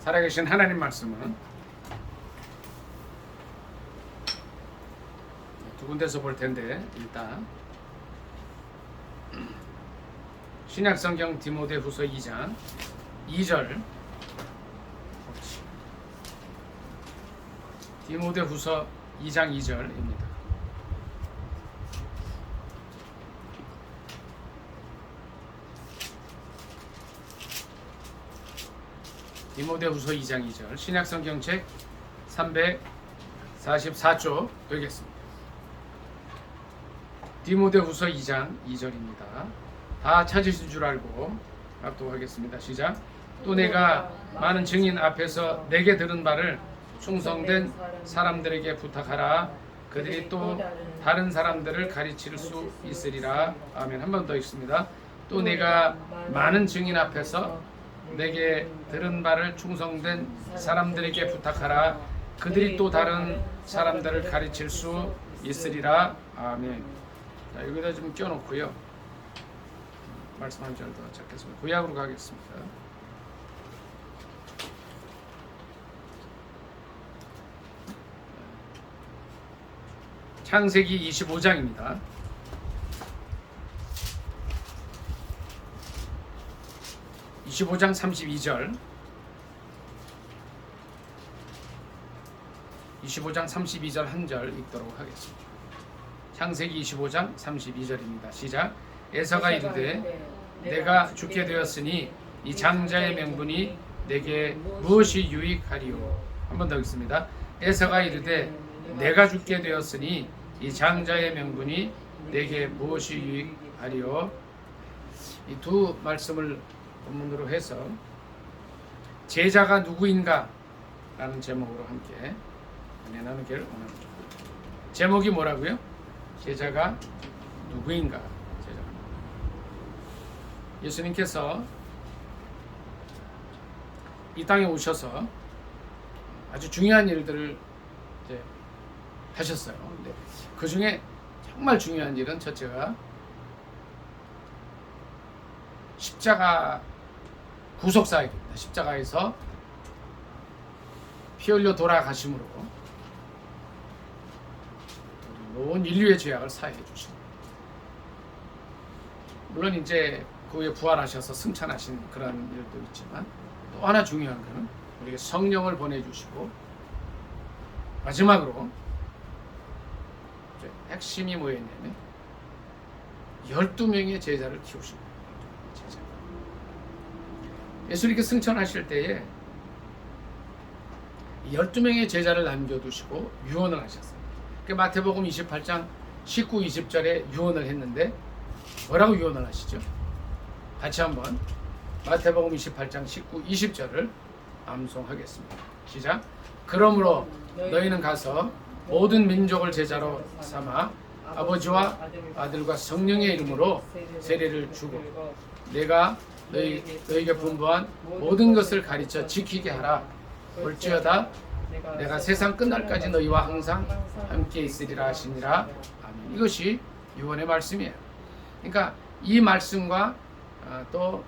살아계신 하나님 말씀은 두 군데서 볼 텐데, 일단 신약성경 디모데후서 2장 2절, 디모데후서 2장 2절입니다. 디모데후서 2장 2절, 신약성경책 344쪽 되겠습니다. 디모데후서 2장 2절입니다. 다 찾으실 줄 알고 합독하겠습니다. 시작. 또 내가 많은 증인 앞에서 내게 들은 바를 충성된 사람들에게 부탁하라. 그들이 또 다른 사람들을 가르칠 수 있으리라. 아멘. 한 번 더 읽습니다. 또 내가 많은 증인 앞에서 내게 들은 바를 충성된 사람들에게 부탁하라. 그들이 또 다른 사람들을 가르칠 수 있으리라. 아멘. 자, 여기다 좀 껴놓고요. 말씀 한 절 더 찾겠습니다. 구약으로 가겠습니다. 창세기 25장입니다. 25장 32절, 25장 32절 한 절 읽도록 하겠습니다. 창세기 25장 32절입니다. 시작. 에서가 이르되 내가 죽게 되었으니 이 장자의 명분이 내게 무엇이 유익하리요. 한 번 더 읽습니다. 에서가 이르되 내가 죽게 되었으니 이 장자의 명분이 내게 무엇이 유익하리요. 이 두 말씀을 본문으로 해서 제자가 누구인가 라는 제목으로 함께 나누기를 원합니다. 제목이 뭐라고요? 제자가 누구인가. 제자가 예수님께서 이 땅에 오셔서 아주 중요한 일들을 이제 하셨어요. 근데 그 중에 정말 중요한 일은 첫째가 십자가 구속사역입니다. 십자가에서 피 흘려 돌아가심으로 온 인류의 죄악을 사해 주십니다. 물론 이제 그 후에 부활하셔서 승천하신 그런 일도 있지만 또 하나 중요한 것은 우리에게 성령을 보내주시고 마지막으로 핵심이 뭐였냐면 12명의 제자를 키우십니다. 예수님께 승천하실 때에 12명의 제자를 남겨두시고 유언을 하셨어요. 마태복음 28장 19, 20절에 유언을 했는데 뭐라고 유언을 하시죠? 같이 한번 마태복음 28장 19, 20절을 암송하겠습니다. 시작. 그러므로 너희는 가서 모든 민족을 제자로 삼아 아버지와 아들과 성령의 이름으로 세례를 주고 내가 너희에게 분부한 모든 것을 가르쳐 지키게 하라. 볼지어다 내가 세상 끝날까지 너희와 항상 함께 있으리라 하시니라. 아멘. 이것이 유언의 말씀이에요. 그러니까 이 말씀과 또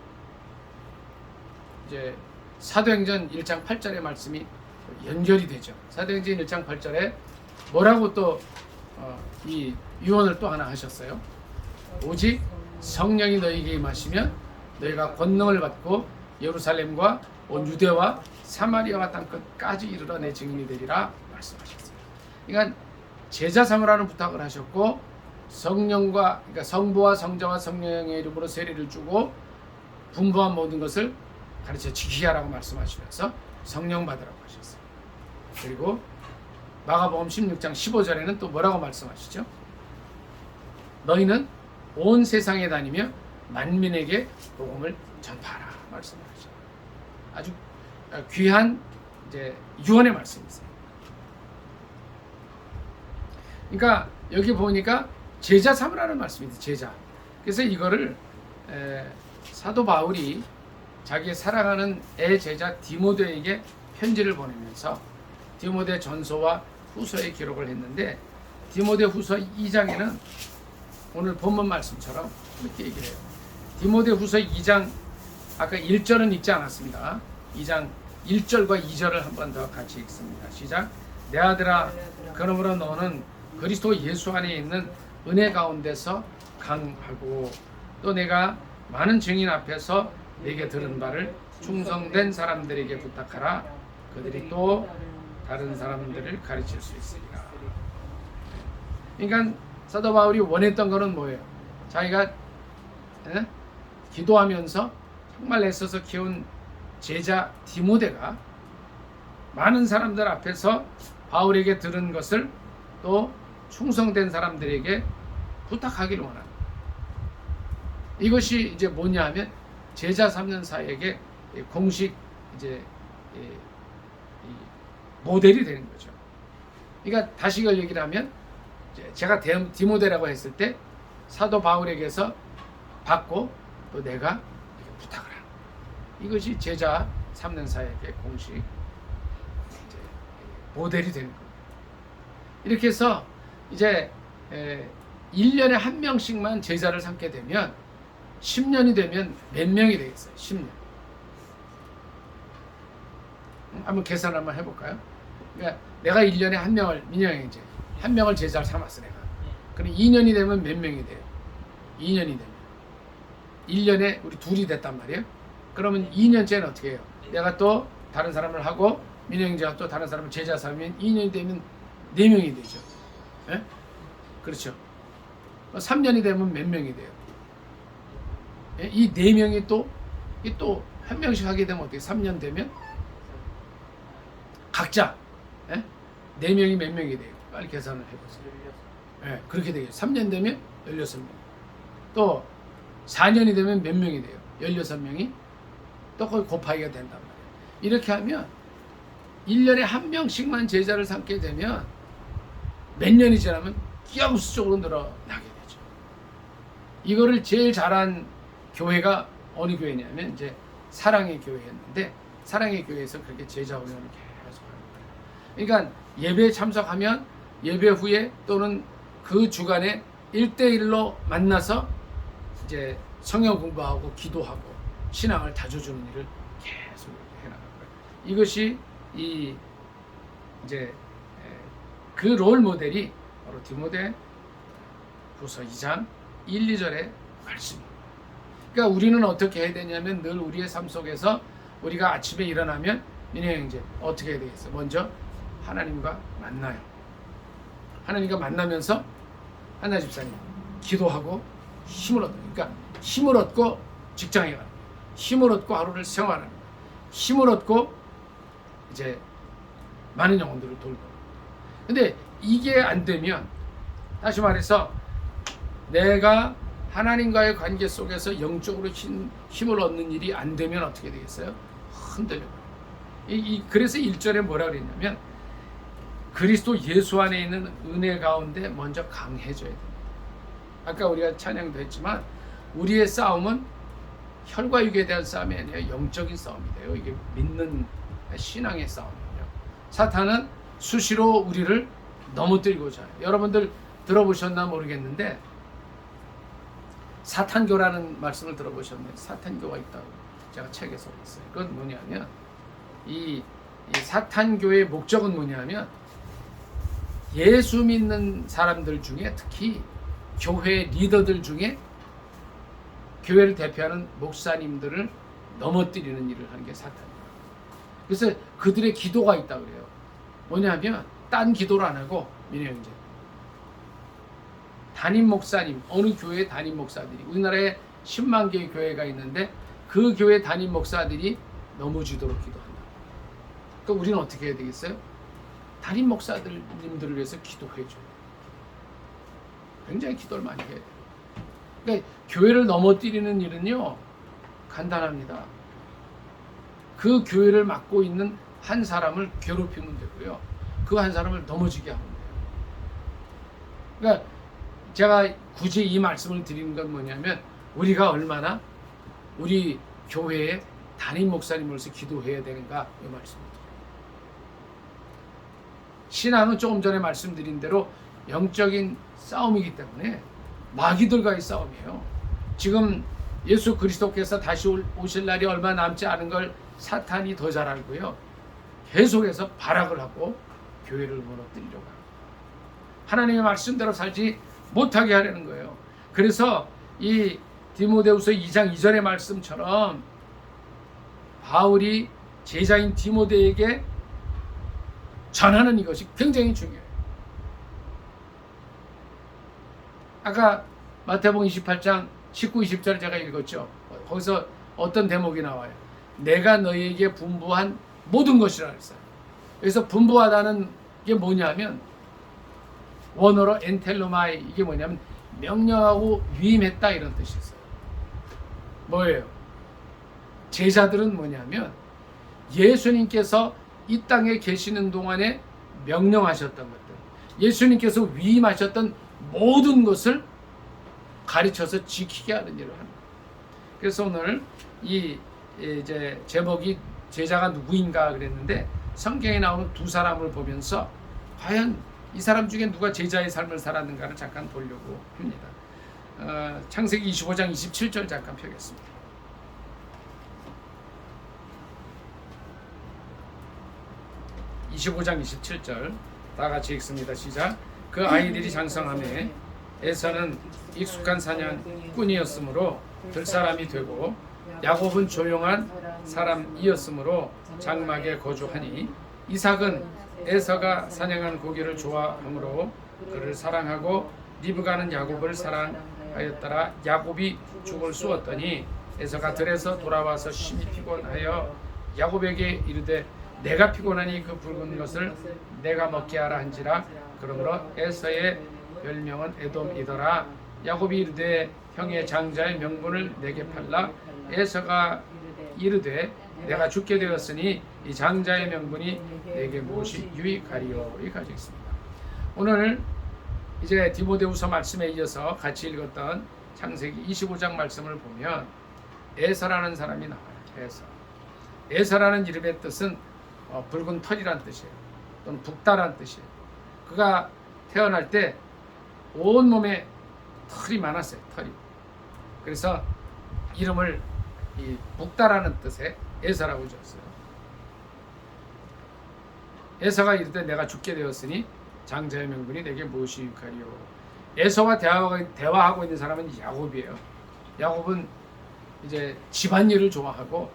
이제 사도행전 1장 8절의 말씀이 연결이 되죠. 사도행전 1장 8절에 뭐라고 또 이 유언을 또 하나 하셨어요. 오직 성령이 너희에게 임하시면 너희가 권능을 받고 예루살렘과 온 유대와 사마리아와 땅끝까지 이르러 내 증인이 되리라 말씀하셨어요. 그러니까 제자 삼으라는 부탁을 하셨고 성령과 그러니까 성부와 성자와 성령의 이름으로 세례를 주고 분부한 모든 것을 가르쳐 지키게 하라고 말씀하시면서 성령 받으라고 하셨어요. 그리고 마가복음 16장 15절에는 또 뭐라고 말씀하시죠? 너희는 온 세상에 다니며 만민에게 복음을 전파하라 말씀하시죠. 아주 귀한 이제 유언의 말씀이세요. 그러니까 여기 보니까 제자 삼으라는 말씀입니다. 제자. 그래서 이거를 사도 바울이 자기의 사랑하는 애 제자 디모데에게 편지를 보내면서 디모데 전서와 후서에 기록을 했는데 디모데 후서 2장에는 오늘 본문 말씀처럼 이렇게 얘기를 해요. 디모데 후서 2장 아까 1절은 읽지 않았습니다. 2장 1절과 2절을 한 번 더 같이 읽습니다. 시작. 내 아들아, 그러므로 너는 그리스도 예수 안에 있는 은혜 가운데서 강하고 또 내가 많은 증인 앞에서 내게 들은 바를 충성된 사람들에게 부탁하라. 그들이 또 다른 사람들을 가르칠 수 있으리라. 그러니까 사도 바울이 원했던 거는 뭐예요? 자기가 기도하면서 정말 애써서 키운 제자 디모데가 많은 사람들 앞에서 바울에게 들은 것을 또 충성된 사람들에게 부탁하기를 원합니다. 이것이 이제 뭐냐 하면 제자 3년사에게 공식 이제 모델이 되는 거죠. 그러니까 다시 이걸 얘기를 하면 제가 디모데라고 했을 때 사도 바울에게서 받고 또 내가 부탁을 하는 이것이 제자 3년사에게 공식 이제 모델이 되는 겁니다. 이렇게 해서 이제 1년에 한 명씩만 제자를 삼게 되면 10년이 되면 몇 명이 되겠어요? 10년. 한번 계산 한번 해볼까요? 그러니까 내가 1년에 한 명을, 민영이 이제 한 명을 제자를 삼았어 내가. 그럼 2년이 되면 몇 명이 돼요? 2년이 되면 1년에 우리 둘이 됐단 말이에요. 그러면 2년째는 어떻게 해요? 내가 또 다른 사람을 하고 민영이가 또 다른 사람을 제자 삼으면 2년이 되면 4명이 되죠. 예? 그렇죠. 3년이 되면 몇 명이 돼요? 예? 이 4명이 또 한 명씩 하게 되면 어떻게 3년 되면 각자 4명이 몇 명이 돼요? 빨리 계산을 해보세요. 예, 그렇게 되겠죠. 3년 되면 16명. 또 4년이 되면 몇 명이 돼요? 16명이 또 거의 곱하기가 된단 말이에요. 이렇게 하면 1년에 한 명씩만 제자를 삼게 되면 몇 년이 지나면 기하급수적으로 늘어나게 되죠. 이거를 제일 잘한 교회가 어느 교회냐면 이제 사랑의 교회였는데 사랑의 교회에서 그렇게 제자 훈련을 계속 하는 거예요. 그러니까 예배에 참석하면 예배 후에 또는 그 주간에 1대1로 만나서 이제 성경 공부하고 기도하고 신앙을 다져주는 일을 계속 해나가는 거예요. 이것이 이제 그 롤 모델이 바로 디모데 후서 2장 1, 2절의 말씀입니다. 그러니까 우리는 어떻게 해야 되냐면 늘 우리의 삶 속에서 우리가 아침에 일어나면 이제 어떻게 해야 되겠어요? 먼저 하나님과 만나요. 하나님과 만나면서 하나 집사님 기도하고 힘을 얻어요. 그러니까 힘을 얻고 직장에 가는 거예요. 힘을 얻고 하루를 생활하는 거예요. 힘을 얻고 이제 많은 영혼들을 돌보는 거예요. 근데 이게 안 되면 다시 말해서 내가 하나님과의 관계 속에서 영적으로 힘을 얻는 일이 안 되면 어떻게 되겠어요? 흔들려요. 그래서 1절에 뭐라 그랬냐면 그리스도 예수 안에 있는 은혜 가운데 먼저 강해져야 됩니다. 아까 우리가 찬양도 했지만 우리의 싸움은 혈과 육에 대한 싸움이 아니라 영적인 싸움이 돼요. 이게 믿는 신앙의 싸움이에요. 사탄은 수시로 우리를 넘어뜨리고자 해요. 여러분들 들어보셨나 모르겠는데 사탄교라는 말씀을 들어보셨나요? 사탄교가 있다고 제가 책에서 봤어요. 그건 뭐냐면 이 사탄교의 목적은 뭐냐면 예수 믿는 사람들 중에 특히 교회 리더들 중에 교회를 대표하는 목사님들을 넘어뜨리는 일을 하는 게 사탄이에요. 그래서 그들의 기도가 있다 그래요. 뭐냐면 딴 기도를 안 하고 이제 담임 목사님, 어느 교회 담임 목사들이 우리나라에 10만 개의 교회가 있는데 그 교회 담임 목사들이 넘어지도록 기도한다. 그러니까 우리는 어떻게 해야 되겠어요? 담임 목사님들을 위해서 기도해 줘요. 굉장히 기도를 많이 해야 돼요. 그러니까 교회를 넘어뜨리는 일은요 간단합니다. 그 교회를 맡고 있는 한 사람을 괴롭히면 되고요. 그 한 사람을 넘어지게 하면 돼요. 그러니까 제가 굳이 이 말씀을 드리는 건 뭐냐면 우리가 얼마나 우리 교회의 담임 목사님으로서 기도해야 되는가 이 말씀입니다. 신앙은 조금 전에 말씀드린 대로 영적인 싸움이기 때문에 마귀들과의 싸움이에요. 지금 예수 그리스도께서 다시 오실 날이 얼마 남지 않은 걸 사탄이 더 잘 알고요. 계속해서 발악을 하고 교회를 무너뜨리려고 합니다. 하나님의 말씀대로 살지 못하게 하려는 거예요. 그래서 이 디모데후서 2장 2절의 말씀처럼 바울이 제자인 디모데에게 전하는 이것이 굉장히 중요해요. 아까 마태복음 28장 19, 20절 제가 읽었죠. 거기서 어떤 대목이 나와요. 내가 너희에게 분부한 모든 것이라 했어요. 그래서 분부하다는 게 뭐냐면 원어로 엔텔로마이, 이게 뭐냐면 명령하고 위임했다 이런 뜻이 있어요. 뭐예요? 제자들은 뭐냐면 예수님께서 이 땅에 계시는 동안에 명령하셨던 것들, 예수님께서 위임하셨던 모든 것을 가르쳐서 지키게 하는 일을 합니다. 그래서 오늘 이 이제 제목이 제자가 누구인가 그랬는데 성경에 나오는 두 사람을 보면서 과연 이 사람 중에 누가 제자의 삶을 살았는가를 잠깐 보려고 합니다. 창세기 25장 27절 잠깐 펴겠습니다. (25장 27절) 다 같이 읽습니다. 시작. 그 아이들이 장성하매 에서는 익숙한 사냥꾼이었으므로 들사람이 되고 야곱은 조용한 사람이었으므로 장막에 거주하니 이삭은 에서가 사냥한 고기를 좋아하므로 그를 사랑하고 리브가는 야곱을 사랑하였더라. 야곱이 죽을 쑤었더니 에서가 들에서 돌아와서 심히 피곤하여 야곱에게 이르되 내가 피곤하니 그 붉은 것을 내가 먹게 하라 한지라. 그러므로 에서의 별명은 에돔이더라. 야곱이 이르되 형의 장자의 명분을 내게 팔라. 에서가 이르되 내가 죽게 되었으니 이 장자의 명분이 내게 무엇이 유익하리요. 여기까지 있습니다. 오늘 이제 디모데후서 말씀에 이어서 같이 읽었던 창세기 25장 말씀을 보면 에서라는 사람이 나와요. 에서라는 이름의 뜻은 붉은 털이란 뜻이에요. 또는 붓다란 뜻이에요. 그가 태어날 때 온몸에 털이 많았어요. 털이. 그래서 이름을 이 붓다라는 뜻의 에서라고 지었어요. 에서가 이르되 내가 죽게 되었으니 장자의 명분이 내게 무엇이 유익하리요. 에서와 대화하고 있는 사람은 야곱이에요. 야곱은 이제 집안일을 좋아하고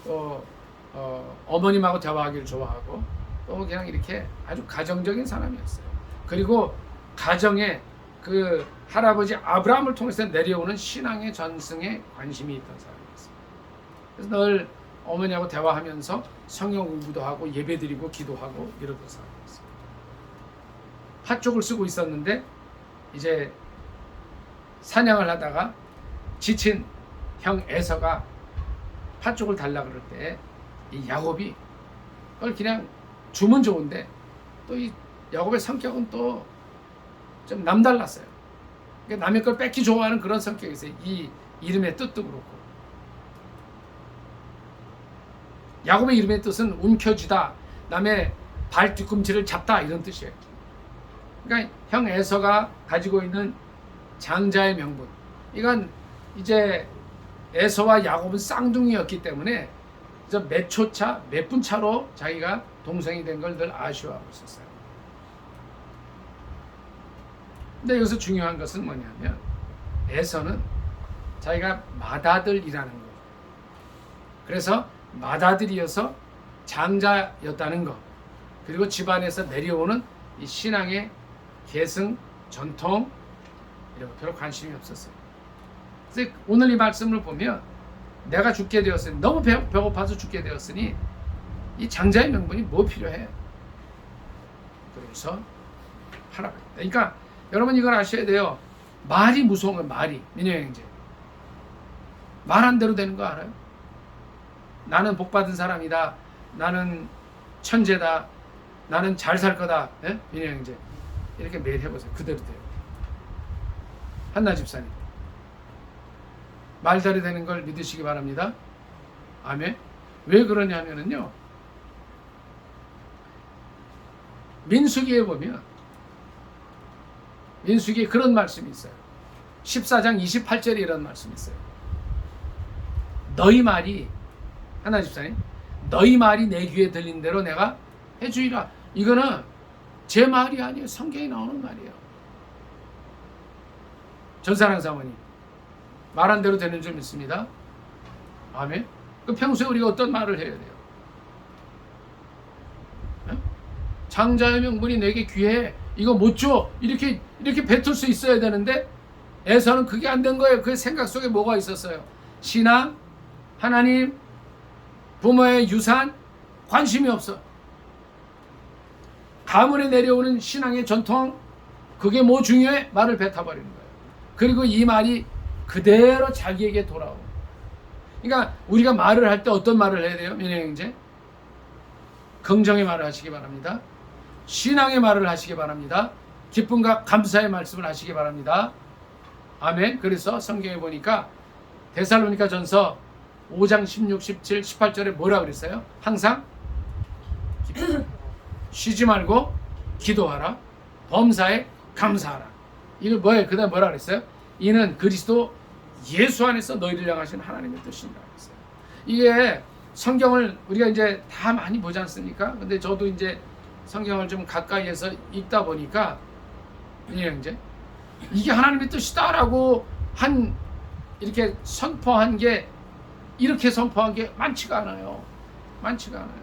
또 어머님하고 대화하기를 좋아하고 또 그냥 이렇게 아주 가정적인 사람이었어요. 그리고 가정에 그 할아버지 아브라함을 통해서 내려오는 신앙의 전승에 관심이 있던 사람이었어요. 그래서 늘 어머니하고 대화하면서 성경 공부도 하고 예배드리고 기도하고 이러던 사람이었어요. 핫쪽을 쓰고 있었는데 이제 사냥을 하다가 지친 형 에서가 팥죽을 달라 그럴 때 이 야곱이 그걸 그냥 주면 좋은데 또 이 야곱의 성격은 또 좀 남달랐어요. 그러니까 남의 걸 뺏기 좋아하는 그런 성격이 있어요. 이 이름의 뜻도 그렇고. 야곱의 이름의 뜻은 움켜쥐다, 남의 발 뒤꿈치를 잡다 이런 뜻이에요. 그러니까 형 에서가 가지고 있는 장자의 명분, 이건 이제 에서와 야곱은 쌍둥이였기 때문에 몇 분 차로 자기가 동생이 된 걸 늘 아쉬워하고 있었어요. 근데 여기서 중요한 것은 뭐냐면 에서는 자기가 맏아들이라는 거, 그래서 맏아들이어서 장자였다는 거, 그리고 집안에서 내려오는 이 신앙의 계승, 전통 이런 거 별로 관심이 없었어요. 그래서 오늘 이 말씀을 보면 내가 죽게 되었으니, 너무 배고파서 죽게 되었으니 이 장자의 명분이 뭐 필요해? 그래서 하라고 했다. 그러니까 여러분 이걸 아셔야 돼요. 말이 무서운 거예요. 말이. 민영 형제, 말한 대로 되는 거 알아요? 나는 복받은 사람이다, 나는 천재다, 나는 잘 살 거다. 예? 민영 형제, 이렇게 매일 해보세요. 그대로 돼요. 한나 집사님, 말대로 되는 걸 믿으시기 바랍니다. 아멘. 왜 그러냐면요, 민수기에 보면 민수기에 그런 말씀이 있어요. 14장 28절에 이런 말씀이 있어요. 너희 말이, 하나 집사님, 너희 말이 내 귀에 들린 대로 내가 해주리라. 이거는 제 말이 아니에요. 성경에 나오는 말이에요. 전사랑 사모님 말한 대로 되는 줄 믿습니다. 아멘. 그 평소에 우리가 어떤 말을 해야 돼요? 장자의 명분이 내게 귀해. 이거 못 줘. 이렇게 뱉을 수 있어야 되는데 에서는 그게 안 된 거예요. 그 생각 속에 뭐가 있었어요? 신앙, 하나님, 부모의 유산, 관심이 없어. 가문에 내려오는 신앙의 전통, 그게 뭐 중요해? 말을 뱉어버리는 거예요. 그리고 이 말이 그대로 자기에게 돌아오고. 그러니까 우리가 말을 할 때 어떤 말을 해야 돼요? 민영형제? 긍정의 말을 하시기 바랍니다. 신앙의 말을 하시기 바랍니다. 기쁨과 감사의 말씀을 하시기 바랍니다. 아멘. 그래서 성경에 보니까 데살로니가 전서 5장 16, 17, 18절에 뭐라 그랬어요? 항상 쉬지 말고 기도하라. 범사에 감사하라. 이거 뭐예요? 그 다음 뭐라 그랬어요? 이는 그리스도 예수 안에서 너희를 향하신 하나님의 뜻이니라 그랬어요. 이게 성경을 우리가 이제 다 많이 보지 않습니까? 근데 저도 이제 성경을 좀 가까이에서 읽다 보니까 이제 이게 하나님의 뜻이다라고 이렇게 선포한 게, 이렇게 선포한 게 많지가 않아요. 많지가 않아요.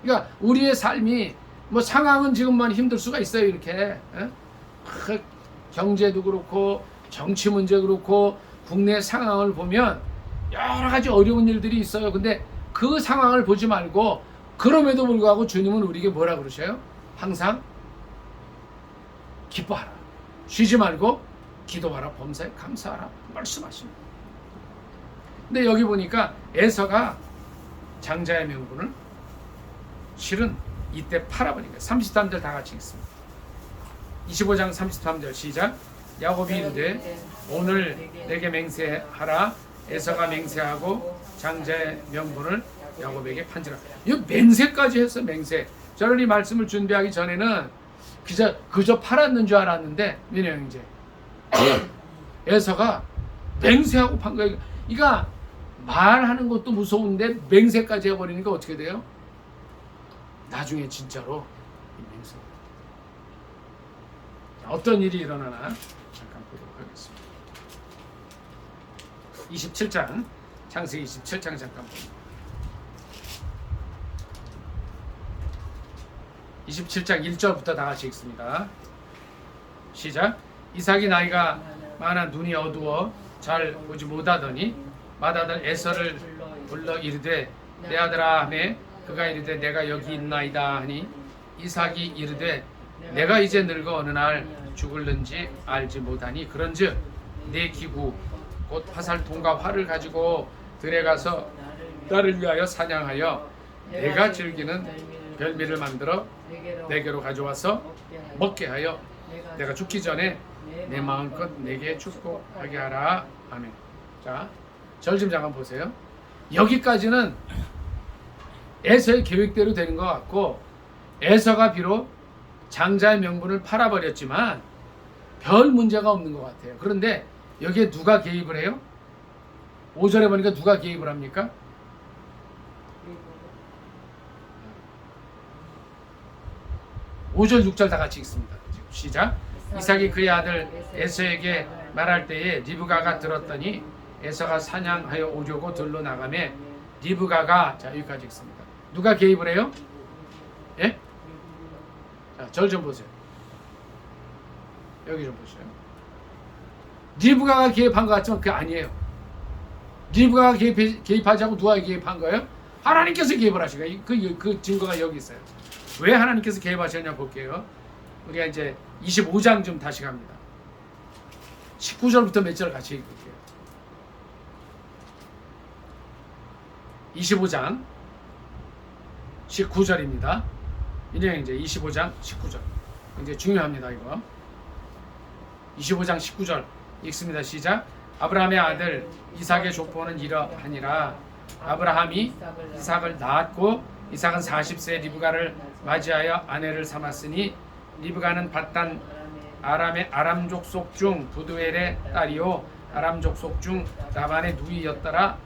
그러니까 우리의 삶이 뭐 상황은 지금만 힘들 수가 있어요. 이렇게 경제도 그렇고 정치 문제 그렇고 국내 상황을 보면 여러 가지 어려운 일들이 있어요. 근데 그 상황을 보지 말고, 그럼에도 불구하고 주님은 우리에게 뭐라 그러셔요? 항상 기뻐하라. 쉬지 말고 기도하라. 범사에 감사하라. 말씀하십니다. 근데 여기 보니까 에서가 장자의 명분을 실은 이때 팔아버린 거예요. 33절 다 같이 읽습니다. 25장 33절 시작. 야곱이 이르되 오늘 내게 맹세하라. 에서가 맹세하고 장자의 명분을 야곱에게 판지라. 이 맹세까지 했어. 맹세. 저는 이 말씀을 준비하기 전에는 그저 팔았는 줄 알았는데, 민혜 형제, 에서가 맹세하고 판 거예요. 그러니까 말하는 것도 무서운데 맹세까지 해버리니까 어떻게 돼요? 나중에 진짜로 맹세. 어떤 일이 일어나나 잠깐 보도록 하겠습니다. 27장, 창세기 27장 잠깐 봅니다. 27장 1절부터 다 같이 읽습니다. 시작. 이삭이 나이가 많아 눈이 어두워 잘 보지 못하더니 맏아들 에서를 불러 이르되 내 아들아 하매 그가 이르되 내가 여기 있나이다 하니 이삭이 이르되 내가 이제 늙어 어느 날 죽을는지 알지 못하니 그런즉 내 기구 곧 화살통과 활을 가지고 들에 가서 나를 위하여 사냥하여 내가 즐기는 별미를 만들어 내게로 가져와서 먹게 하여 내가 죽기 전에 내 마음껏 내게 축복하게 하라. 아멘. 자, 절 좀 잠깐 보세요. 여기까지는 에서의 계획대로 되는 것 같고, 에서가 비록 장자의 명분을 팔아버렸지만 별 문제가 없는 것 같아요. 그런데 여기에 누가 개입을 해요? 5절에 보니까 누가 개입을 합니까? 5절 6절 다 같이 읽습니다. 시작. 이삭이 그의 아들 에서에게 말할 때에 리브가가 들었더니 에서가 사냥하여 오려고 들로 나가매 리브가가, 자 여기까지 읽습니다. 누가 개입을 해요? 예? 자, 절 좀 보세요. 여기 좀 보세요. 리브가가 개입한 것 같지만 그게 아니에요. 리브가가 개입하지 않고 누가 개입한 거예요? 하나님께서 개입을 하신 거예요. 그 증거가 여기 있어요. 왜 하나님께서 개입하셨냐 볼게요. 우리가 이제 25장 좀 다시 갑니다. 19절부터 몇 절 같이 읽을게요. 25장 19절입니다. 이제 25장 19절. 이제 중요합니다, 이거. 25장 19절 읽습니다. 시작. 아브라함의 아들 이삭의 족보는 이러하니라. 아브라함이 이삭을 낳았고 이삭은 40세 리브가를 맞이하여 아내를 삼았으니 리브가는 밧단 아람 족속 중 부두엘의 딸이요 아람 족속 중 라반의 누이였더라.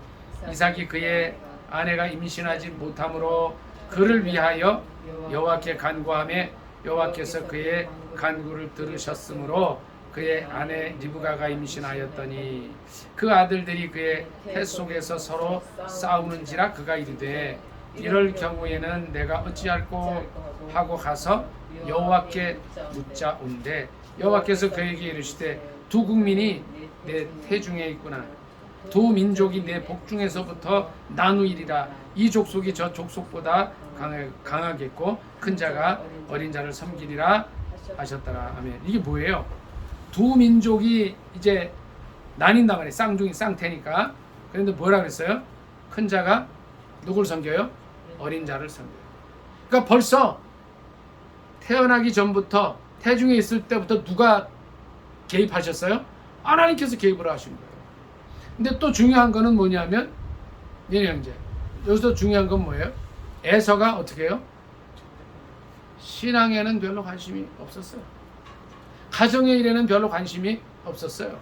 이삭이 그의 아내가 임신하지 못함으로 그를 위하여 여호와께 간구하며 여호와께서 그의 간구를 들으셨으므로 그의 아내 리브가가 임신하였더니 그 아들들이 그의 태 속에서 서로 싸우는지라 그가 이르되 이럴 경우에는 내가 어찌할꼬 하고 가서 여호와께 묻자온대 여호와께서 그에게 이르시되 두 국민이 내 태중에 있구나 두 민족이 내 복중에서부터 나누이리라 이 족속이 저 족속보다 강하겠고 큰 자가 어린 자를 섬기리라 하셨더라. 아멘. 이게 뭐예요? 두 민족이 이제 나뉜단 말이에요. 쌍둥이 쌍태니까. 그런데 뭐라 그랬어요? 큰 자가 누굴 섬겨요? 어린 자를 섬겨요. 그러니까 벌써 태어나기 전부터 태중에 있을 때부터 누가 개입하셨어요? 하나님께서 개입을 하신 거예요. 근데 또 중요한 거는 뭐냐면 형제 여기서 중요한 건 뭐예요? 에서가 어떻게 해요? 신앙에는 별로 관심이 없었어요. 가정의 일에는 별로 관심이 없었어요.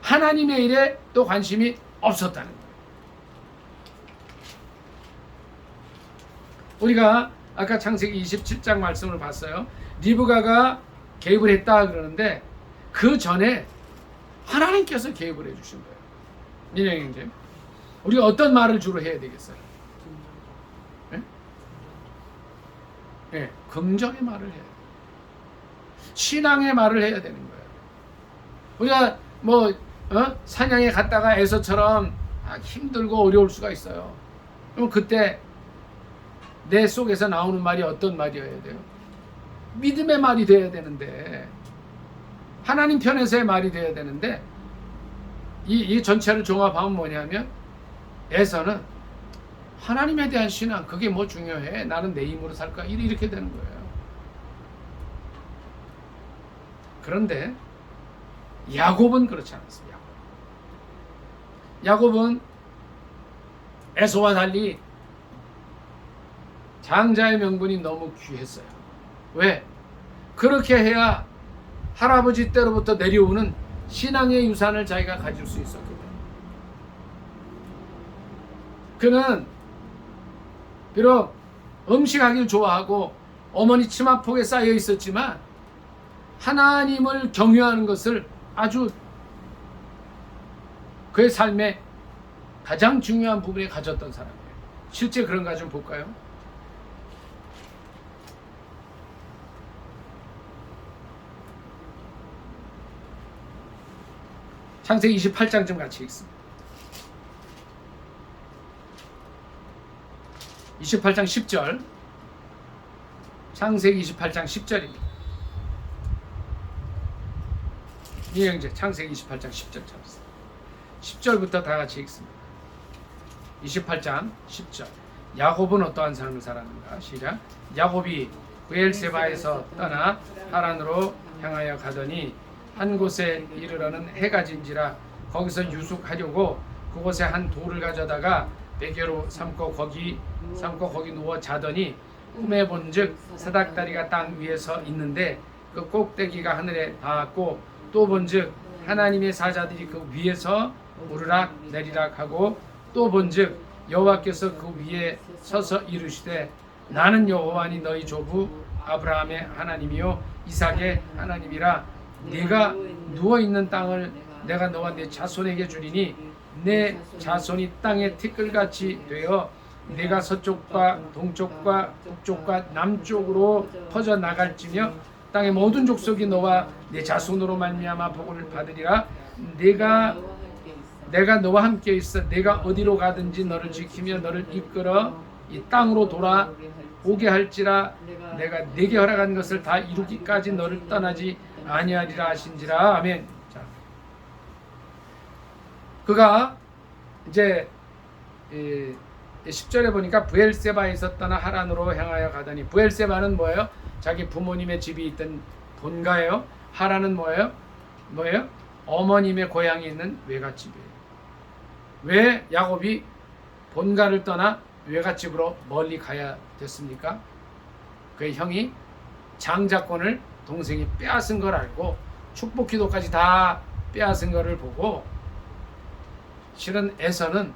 하나님의 일에 또 관심이 없었다는 거예요. 우리가 아까 창세기 27장 말씀을 봤어요. 리브가가 개입을 했다 그러는데 그 전에 하나님께서 개입을 해주신 거예요. 민영이 형제, 우리가 어떤 말을 주로 해야 되겠어요? 네? 네, 긍정의 말을 해야 돼요. 신앙의 말을 해야 되는 거예요. 우리가 사냥에 갔다가 에서처럼 힘들고 어려울 수가 있어요. 그럼 그때 내 속에서 나오는 말이 어떤 말이어야 돼요? 믿음의 말이 돼야 되는데, 하나님 편에서의 말이 돼야 되는데, 이 전체를 종합하면 뭐냐면 에서는 하나님에 대한 신앙, 그게 뭐 중요해? 나는 내 힘으로 살까? 이렇게 되는 거예요. 그런데 야곱은 그렇지 않았습니다. 야곱은 에서와 달리 장자의 명분이 너무 귀했어요. 왜? 그렇게 해야 할아버지 때로부터 내려오는 신앙의 유산을 자기가 가질 수 있었거든요. 그는 비록 음식하기를 좋아하고 어머니 치마폭에 쌓여 있었지만 하나님을 경외하는 것을 아주 그의 삶의 가장 중요한 부분에 가졌던 사람이에요. 실제 그런가 좀 볼까요? 창세기 28장 좀 같이 읽습니다. 28장 10절. 창세기 28장 10절입니다. 이형제 창세기 28장 10절 잡았습니다. 10절부터 다 같이 읽습니다. 28장 10절. 야곱은 어떠한 삶을 살았는가? 시작. 야곱이 브엘세바에서 떠나 하란으로 향하여 가더니 한 곳에 이르러는 해가 진지라 거기서 유숙하려고 그곳에 한 돌을 가져다가 베개로 삼고 거기 누워 자더니 꿈에 본즉 사닥다리가 땅 위에서 있는데 그 꼭대기가 하늘에 닿았고 또 본즉 하나님의 사자들이 그 위에서 오르락 내리락 하고 또 본즉 여호와께서 그 위에 서서 이르시되 나는 여호와니 너희 조부 아브라함의 하나님이요 이삭의 하나님이라 네가 누워있는 땅을 내가 너와 네 자손에게 주리니 내 자손이 땅의 티끌같이 되어 네가 서쪽과 동쪽과 북쪽과 남쪽으로 퍼져나갈지며 땅의 모든 족속이 너와 네 자손으로 말미암아 복을 받으리라. 내가 너와 함께 있어 내가 어디로 가든지 너를 지키며 너를 이끌어 이 땅으로 돌아오게 할지라. 내가 네게 허락한 것을 다 이루기까지 너를 떠나지 아니하리라 하신지라. 아멘. 자, 그가 이제 10절에 보니까 브엘세바에 있었다나 하란으로 향하여 가더니, 브엘세바는 뭐예요? 자기 부모님의 집이 있던 본가예요. 하란은 뭐예요? 어머님의 고향이 있는 외갓집이에요. 왜 야곱이 본가를 떠나 외갓집으로 멀리 가야 됐습니까? 그의 형이 장자권을 동생이 빼앗은 걸 알고 축복 기도까지 다 빼앗은 것을 보고 실은 에서는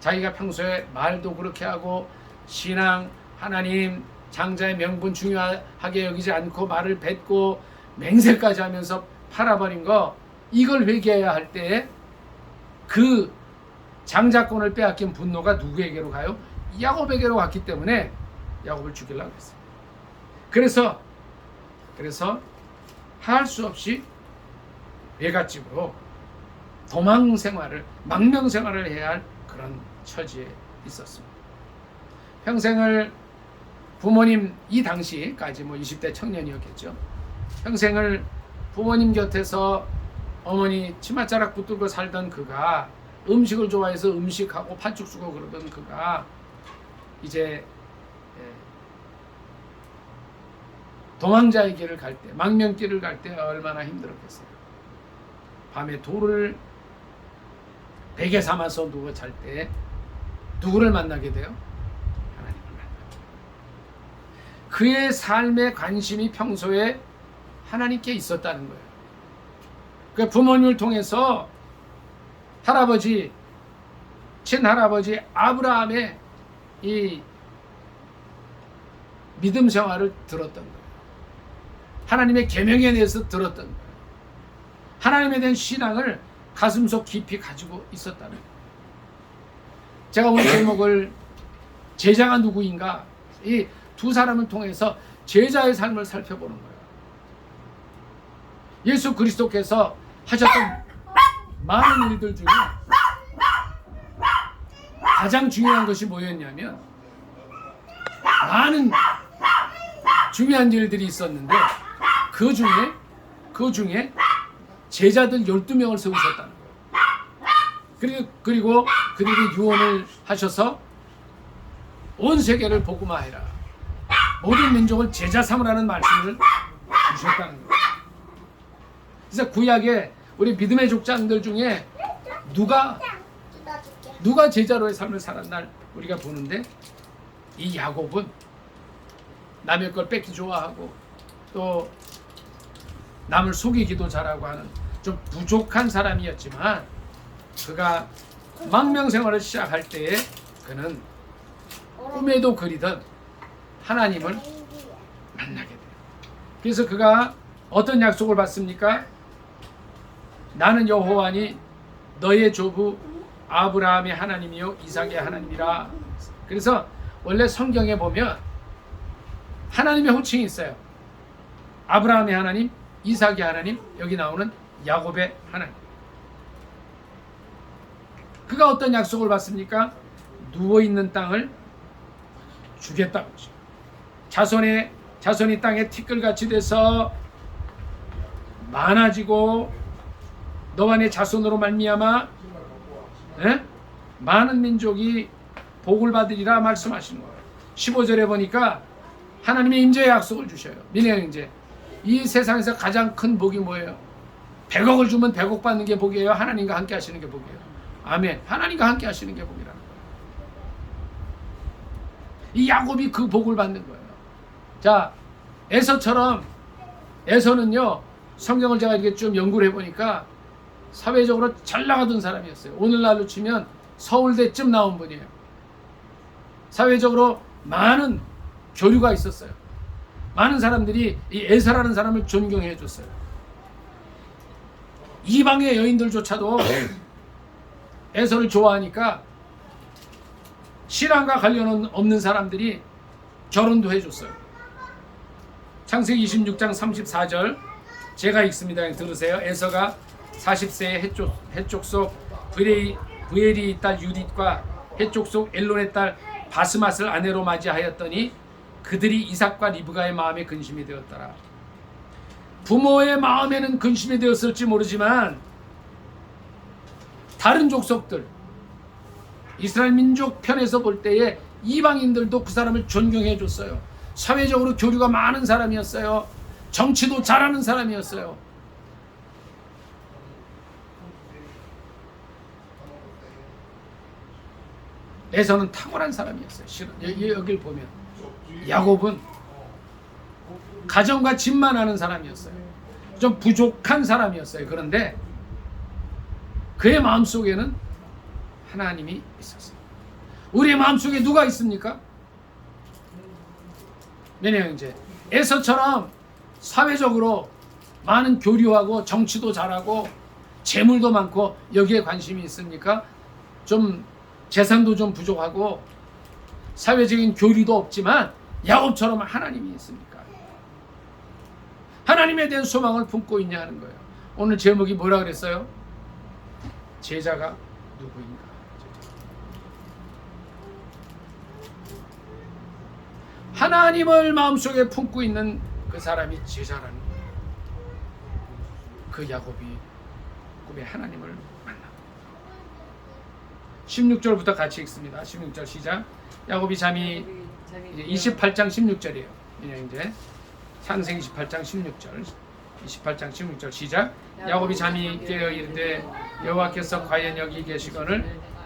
자기가 평소에 말도 그렇게 하고 신앙, 하나님, 장자의 명분 중요하게 여기지 않고 말을 뱉고 맹세까지 하면서 팔아버린 거, 이걸 회개해야 할 때에 그 장자권을 빼앗긴 분노가 누구에게로 가요? 야곱에게로 갔기 때문에 야곱을 죽이려고 했어요. 그래서 할 수 없이 외갓집으로 도망 생활을, 망명 생활을 해야 할 그런 처지에 있었습니다. 평생을 부모님, 이 당시까지 20대 청년이었겠죠. 평생을 부모님 곁에서 어머니 치맛자락 붙들고 살던 그가, 음식을 좋아해서 음식하고 팥죽 주고 그러던 그가 이제 도망자의 길을 갈 때, 망명길을 갈 때 얼마나 힘들었겠어요. 밤에 돌을 베개 삼아서 누워 잘 때 누구를 만나게 돼요? 하나님을 만나게 돼요. 그의 삶의 관심이 평소에 하나님께 있었다는 거예요. 그 부모님을 통해서 할아버지, 친할아버지 아브라함의 이 믿음 생활을 들었던 거예요. 하나님의 계명에 대해서 들었던 거예요. 하나님에 대한 신앙을 가슴속 깊이 가지고 있었다는 거예요. 제가 오늘 제목을 제자가 누구인가, 이 두 사람을 통해서 제자의 삶을 살펴보는 거예요. 예수 그리스도께서 하셨던 많은 일들 중에 가장 중요한 것이 뭐였냐면, 많은 중요한 일들이 있었는데 그 중에 제자들 12명을 세우셨다는 거예요. 그리고 그들이 유언을 하셔서 온 세계를 복음화해라, 모든 민족을 제자 삼으라는 말씀을 주셨다는 거예요. 그래서 구약에 우리 믿음의 족장들 중에 누가 제자로의 삶을 살았나 우리가 보는데, 이 야곱은 남의 걸 뺏기 좋아하고 또 남을 속이기도 잘하고 하는 좀 부족한 사람이었지만, 그가 망명 생활을 시작할 때에 그는 꿈에도 그리던 하나님을 만나게 돼요. 그래서 그가 어떤 약속을 받습니까? 나는 여호와니 너의 조부 아브라함의 하나님이요 이삭의 하나님이라. 그래서 원래 성경에 보면 하나님의 호칭이 있어요. 아브라함의 하나님, 이삭의 하나님, 여기 나오는 야곱의 하나님. 그가 어떤 약속을 받습니까? 누워있는 땅을 주겠다고 하죠. 자손이 땅에 티끌같이 돼서 많아지고 너와 내 자손으로 말미암아 많은 민족이 복을 받으리라 말씀하시는 거예요. 15절에 보니까 하나님의 임재의 약속을 주셔요. 민의 임재. 이 세상에서 가장 큰 복이 뭐예요? 100억을 주면 100억 받는 게 복이에요? 하나님과 함께 하시는 게 복이에요? 아멘. 하나님과 함께 하시는 게 복이라는 거예요. 이 야곱이 그 복을 받는 거예요. 자, 에서는요, 성경을 제가 이렇게 좀 연구를 해보니까 사회적으로 잘 나가던 사람이었어요. 오늘날로 치면 서울대쯤 나온 분이에요. 사회적으로 많은 교류가 있었어요. 많은 사람들이 이 에서라는 사람을 존경해 줬어요. 이방의 여인들조차도 에서를 좋아하니까 신앙과 관련 없는 사람들이 결혼도 해줬어요. 창세기 26장 34절 제가 읽습니다. 들으세요. 에서가 40세에 해쪽 속 브에리의 딸 유딧과 해쪽 속 엘론의 딸 바스맛을 아내로 맞이하였더니 그들이 이삭과 리브가의 마음에 근심이 되었더라. 부모의 마음에는 근심이 되었을지 모르지만 다른 족속들, 이스라엘 민족 편에서 볼 때에 이방인들도 그 사람을 존경해 줬어요. 사회적으로 교류가 많은 사람이었어요. 정치도 잘하는 사람이었어요. 에서는 탁월한 사람이었어요. 여기를 보면 야곱은 가정과 집만 하는 사람이었어요. 좀 부족한 사람이었어요. 그런데 그의 마음속에는 하나님이 있었어요. 우리의 마음속에 누가 있습니까? 매니 형제, 에서처럼 사회적으로 많은 교류하고 정치도 잘하고 재물도 많고 여기에 관심이 있습니까? 좀 재산도 좀 부족하고 사회적인 교류도 없지만 야곱처럼 하나님이 있습니까? 하나님에 대한 소망을 품고 있냐 하는 거예요. 오늘 제목이 뭐라 그랬어요? 제자가 누구인가? 하나님을 마음속에 품고 있는 그 사람이 제자라는 거예요. 그 야곱이 꿈에 하나님을 만나. 16절부터 같이 읽습니다. 16절 시작. 야곱이 잠이 28장 16절이에요. 이제 창세기 28장 16절. 28장 16절 시작. 야곱이 잠이 깨어 이르되 여호와께서 과연 여기 계시거늘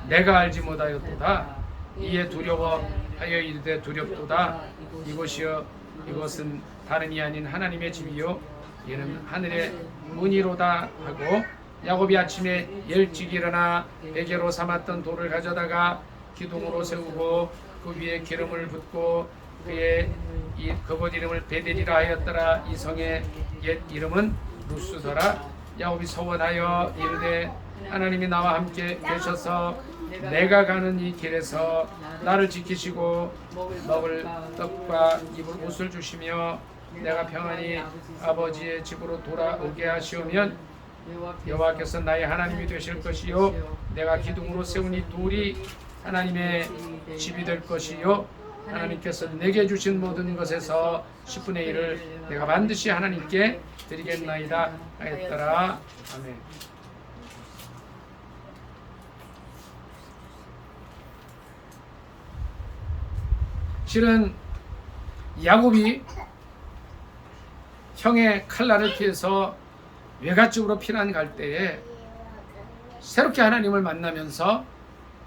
내가 알지 못하였도다. 이에 두려워하여 이르되 두렵도다. 이곳이여 이곳은 다름이 아닌 하나님의 집이요 이는 하늘의 문이로다 하고 야곱이 아침에 일찍 일어나 베개로 삼았던 돌을 가져다가 기둥으로 세우고 그 위에 기름을 붓고 그의 그곳 이름을 베델이라 하였더라. 이 성의 옛 이름은 루스더라. 야곱이 서원하여 이르되 하나님이 나와 함께 계셔서 내가 가는 이 길에서 나를 지키시고 먹을 떡과 입을 옷을 주시며 내가 평안히 아버지의 집으로 돌아오게 하시오면 여호와께서 나의 하나님이 되실 것이요 내가 기둥으로 세운 이 돌이 하나님의 집이 될 것이요 하나님께서 내게 주신 모든 것에서 10분의 1을 내가 반드시 하나님께 드리겠나이다 하였더라. 아멘. 실은 야곱이 형의 칼날을 피해서 외갓집으로 피난 갈 때에 새롭게 하나님을 만나면서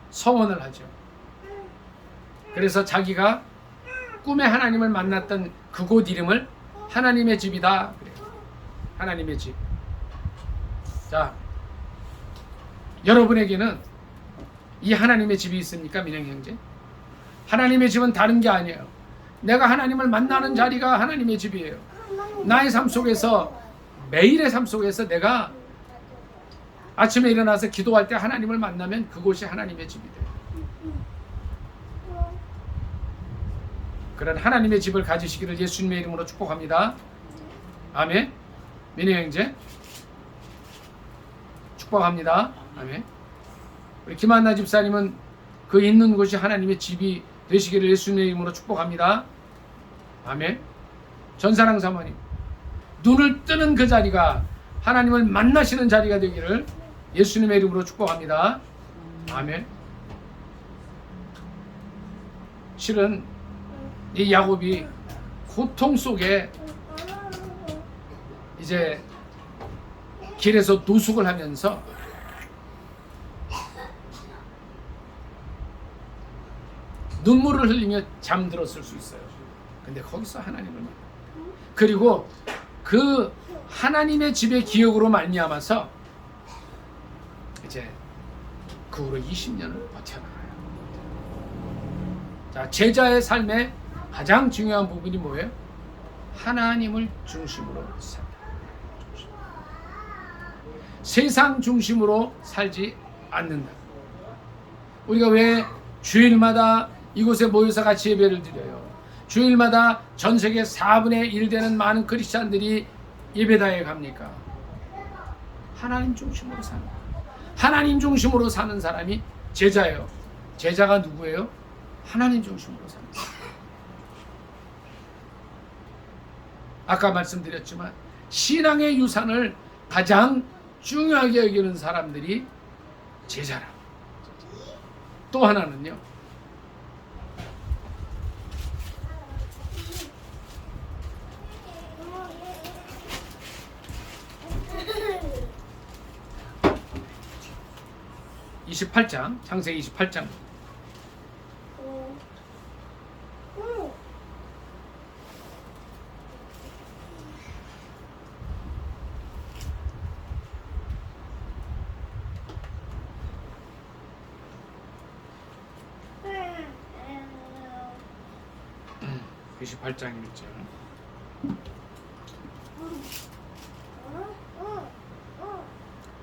서원을 하죠. 그래서 자기가 꿈에 하나님을 만났던 그곳 이름을 하나님의 집이다 그래요. 하나님의 집. 자, 여러분에게는 이 하나님의 집이 있습니까, 민영 형제? 하나님의 집은 다른 게 아니에요. 내가 하나님을 만나는 자리가 하나님의 집이에요. 나의 삶 속에서, 매일의 삶 속에서 내가 아침에 일어나서 기도할 때 하나님을 만나면 그곳이 하나님의 집이 돼요. 그런 하나님의 집을 가지시기를 예수님의 이름으로 축복합니다. 아멘. 민희 형제 축복합니다. 아멘. 우리 김한나 집사님은 그 있는 곳이 하나님의 집이 되시기를 예수님의 이름으로 축복합니다. 아멘. 전사랑 사모님 눈을 뜨는 그 자리가 하나님을 만나시는 자리가 되기를 예수님의 이름으로 축복합니다. 아멘. 실은 이 야곱이 고통 속에 이제 길에서 노숙을 하면서 눈물을 흘리며 잠들었을 수 있어요. 근데 거기서 하나님을 만나. 그리고 그 하나님의 집의 기억으로 말미암아서 이제 그 후로 20년을 버텨나가요. 자, 제자의 삶의 가장 중요한 부분이 뭐예요? 하나님을 중심으로 산다. 세상 중심으로 살지 않는다. 우리가 왜 주일마다 이곳에 모여서 같이 예배를 드려요? 주일마다 전 세계 4분의 1 되는 많은 크리스찬들이 예배당에 갑니까? 하나님 중심으로 사는 거예요. 하나님 중심으로 사는 사람이 제자예요. 제자가 누구예요? 하나님 중심으로 사는 거예요. 아까 말씀드렸지만 신앙의 유산을 가장 중요하게 여기는 사람들이 제자라. 또 하나는요. 창세기 28장 28장 1절.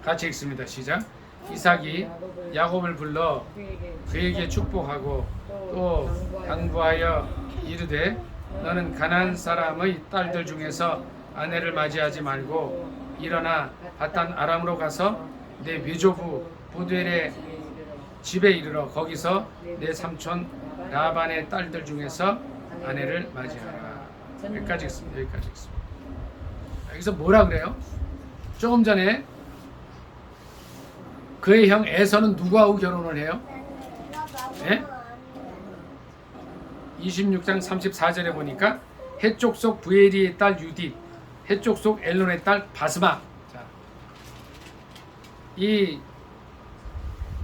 같이 읽습니다. 시작. 이삭이 야곱을 불러 그에게 축복하고 또 당부하여 이르되 너는 가나안 사람의 딸들 중에서 아내를 맞이하지 말고 일어나 바단 아람으로 가서 내 외조부 부두엘의 집에 이르러 거기서 내 삼촌 라반의 딸들 중에서 아내를 맞이하라. 여기까지 있습니다. 여기까지 있습니다. 여기서 뭐라 그래요? 조금 전에 그의 형 에서는 누구하고 결혼을 해요? 예? 26장 34절에 보니까 해쪽 속 부에리의 딸 유딧, 해쪽 속 엘론의 딸 바스마. 자, 이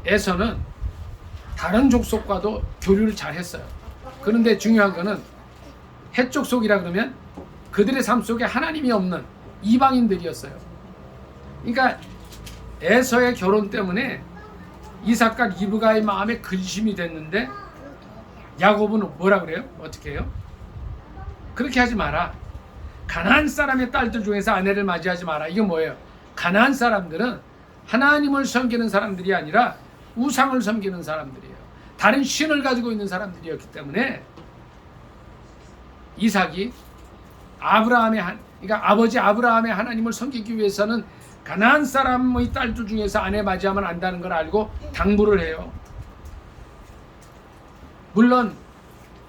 에서는 다른 족속과도 교류를 잘 했어요. 그런데 중요한 거는 해쪽 속이라 그러면 그들의 삶 속에 하나님이 없는 이방인들이었어요. 그러니까 에서의 결혼 때문에 이삭과 리브가의 마음에 근심이 됐는데 야곱은 뭐라 그래요? 어떻게 해요? 그렇게 하지 마라. 가나안 사람의 딸들 중에서 아내를 맞이하지 마라. 이게 뭐예요? 가나안 사람들은 하나님을 섬기는 사람들이 아니라 우상을 섬기는 사람들이에요. 다른 신을 가지고 있는 사람들이었기 때문에 이삭이 그러니까 아버지 아브라함의 하나님을 섬기기 위해서는 가나안 사람의 딸들 중에서 아내 맞이하면 안다는 걸 알고 당부를 해요. 물론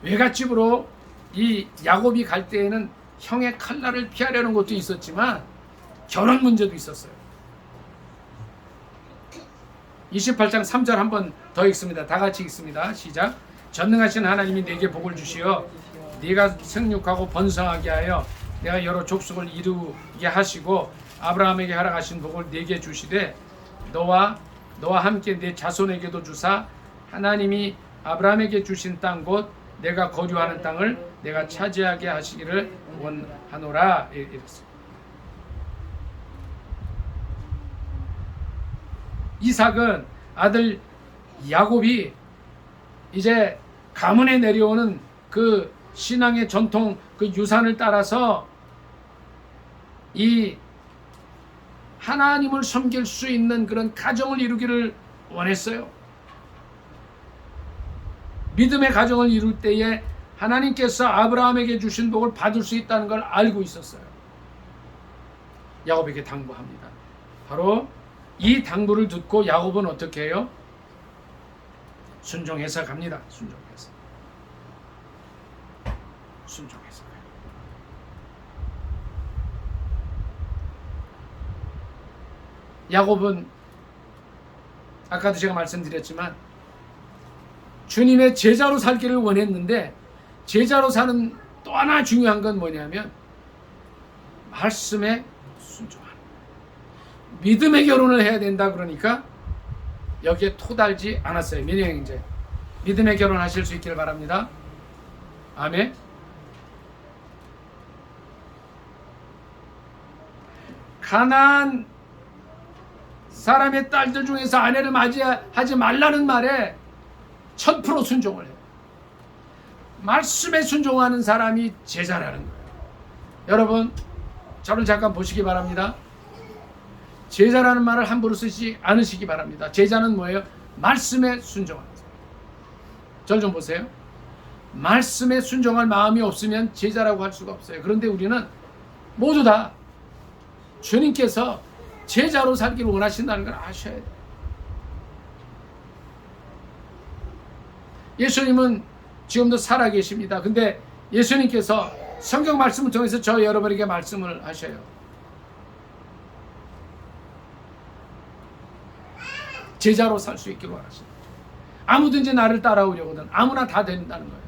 외갓집으로 이 야곱이 갈 때에는 형의 칼날을 피하려는 것도 있었지만 결혼 문제도 있었어요. 28장 3절 한번 더 읽습니다. 다 같이 읽습니다. 시작. 전능하신 하나님이 내게 복을 주시어 네가 생육하고 번성하게 하여 내가 여러 족속을 이루게 하시고 아브라함에게 허락하신 복을 네게 주시되 너와 함께 내 자손에게도 주사 하나님이 아브라함에게 주신 땅 곧 내가 거류하는 땅을 내가 차지하게 하시기를 원하노라. 이랬습니다. 이삭은 아들 야곱이 이제 가문에 내려오는 그 신앙의 전통 그 유산을 따라서 이 하나님을 섬길 수 있는 그런 가정을 이루기를 원했어요. 믿음의 가정을 이룰 때에 하나님께서 아브라함에게 주신 복을 받을 수 있다는 걸 알고 있었어요. 야곱에게 당부합니다. 바로 이 당부를 듣고 야곱은 어떻게 해요? 순종해서 갑니다. 순종해서 가요. 야곱은 아까도 제가 말씀드렸지만 주님의 제자로 살기를 원했는데 제자로 사는 또 하나 중요한 건 뭐냐면 말씀에 순종하는 거예요. 믿음의 결혼을 해야 된다 그러니까 여기에 토달지 않았어요. 민영 이제 믿음의 결혼하실 수 있기를 바랍니다. 아멘. 가나안 사람의 딸들 중에서 아내를 맞이하지 말라는 말에 1000% 순종을 해요. 말씀에 순종하는 사람이 제자라는 거예요. 여러분 저를 잠깐 보시기 바랍니다. 제자라는 말을 함부로 쓰지 않으시기 바랍니다. 제자는 뭐예요? 말씀에 순종하는 사람. 저를 좀 보세요. 말씀에 순종할 마음이 없으면 제자라고 할 수가 없어요. 그런데 우리는 모두 다 주님께서 제자로 살기를 원하신다는 걸 아셔야 돼요. 예수님은 지금도 살아계십니다. 근데 예수님께서 성경 말씀을 통해서 저 여러분에게 말씀을 하셔요. 제자로 살 수 있기를 원하십니다. 아무든지 나를 따라오려거든 아무나 다 된다는 거예요.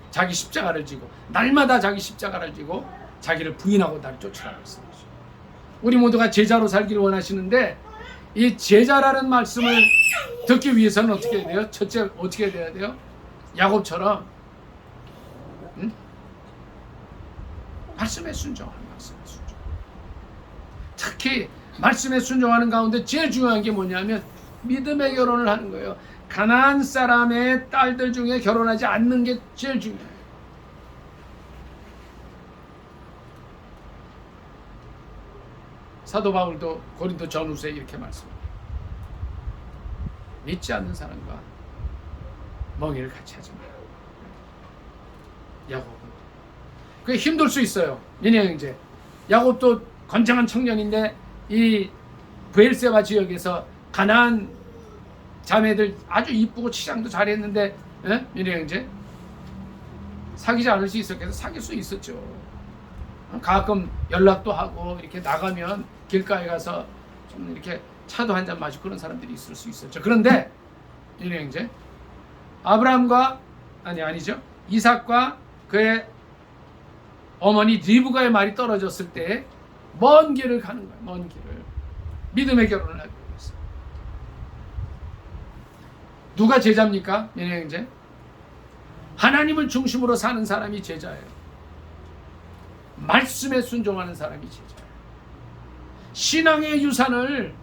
자기 십자가를 지고 날마다 자기 십자가를 지고 자기를 부인하고 나를 쫓으라고 했습니다. 우리 모두가 제자로 살기를 원하시는데 이 제자라는 말씀을 듣기 위해서는 어떻게 해야 돼요? 첫째 어떻게 해야 돼요? 야곱처럼 말씀에 순종하는 말씀에 순종. 특히 말씀에 순종하는 가운데 제일 중요한 게 뭐냐면 믿음의 결혼을 하는 거예요. 가나안 사람의 딸들 중에 결혼하지 않는 게 제일 중요해요. 사도 바울도 고린도 전후서에 이렇게 말씀합니다. 믿지 않는 사람과 멍에를 같이 하지 마라. 야곱은 그게 힘들 수 있어요. 민혜 형제, 야곱도 건장한 청년인데 이 브엘세바 지역에서 가나안 자매들 아주 이쁘고 치장도 잘했는데, 민혜 형제, 사귀지 않을 수 있었겠어? 사귈 수 있었죠. 가끔 연락도 하고 이렇게 나가면 길가에 가서 좀 이렇게 차도 한잔 마시고 그런 사람들이 있을 수 있었죠. 그런데 민혜 형제, 아브라함과 아니죠, 이삭과 그의 어머니 리브가의 말이 떨어졌을 때 먼 길을 가는 거예요. 먼 길을 믿음의 결혼을 하기 위해서. 누가 제자입니까? 민혜 형제, 하나님을 중심으로 사는 사람이 제자예요. 말씀에 순종하는 사람이 제자예요. 신앙의 유산을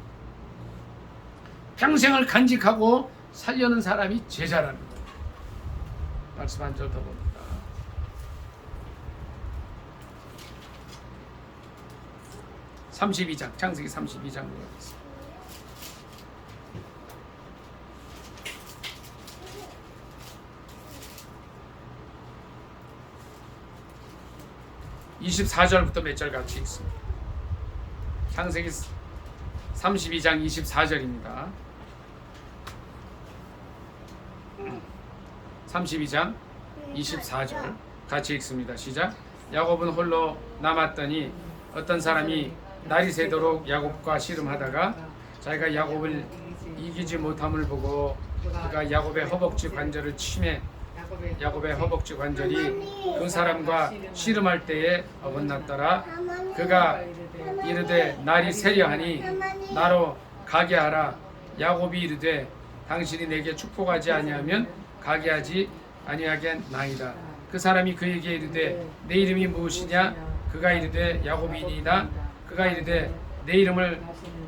평생을 간직하고 살려는 사람이 제자라는 거예요. 말씀 한 절 더 봅니다. 창세기 32장으로 가겠습니다. (24절부터) 몇 절 같이 읽습니다. 창세기 32장 24절입니다. 32장 24절 같이 읽습니다. 시작. 야곱은 홀로 남았더니 어떤 사람이 날이 새도록 야곱과 씨름하다가 자기가 야곱을 이기지 못함을 보고 그가 야곱의 허벅지 관절을 치매 야곱의 허벅지 관절이 그 사람과 씨름할 때에 어긋났더라. 그가 이르되 날이 새려하니 나로 가게 하라. 야곱이 이르되 당신이 내게 축복하지 아니하면 가게 하지 아니하겠나이다. 그 사람이 그에게 이르되 내 이름이 무엇이냐? 그가 이르되 야곱이니이다. 그가 이르되 내 이름을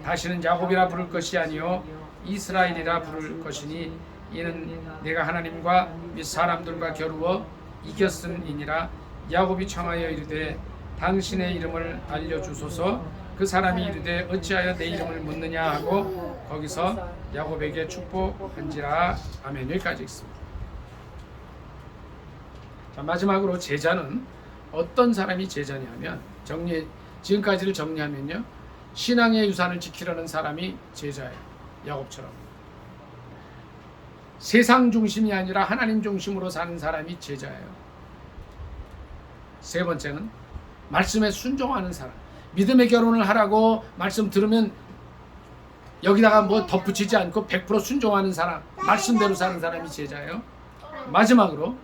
다시는 야곱이라 부를 것이 아니요 이스라엘이라 부를 것이니 이는 내가 하나님과 및 사람들과 겨루어 이겼음이니라. 야곱이 청하여 이르되 당신의 이름을 알려주소서. 그 사람이 이르되 어찌하여 내 이름을 묻느냐 하고 거기서 야곱에게 축복한지라. 아멘. 여기까지 있습니다. 자, 마지막으로 제자는 어떤 사람이 제자냐면 지금까지를 정리하면요, 신앙의 유산을 지키려는 사람이 제자예요. 야곱처럼 세상 중심이 아니라 하나님 중심으로 사는 사람이 제자예요. 세 번째는 말씀에 순종하는 사람. 믿음의 결혼을 하라고 말씀 들으면 여기다가 뭐 덧붙이지 않고 100% 순종하는 사람, 말씀대로 사는 사람이 제자예요. 마지막으로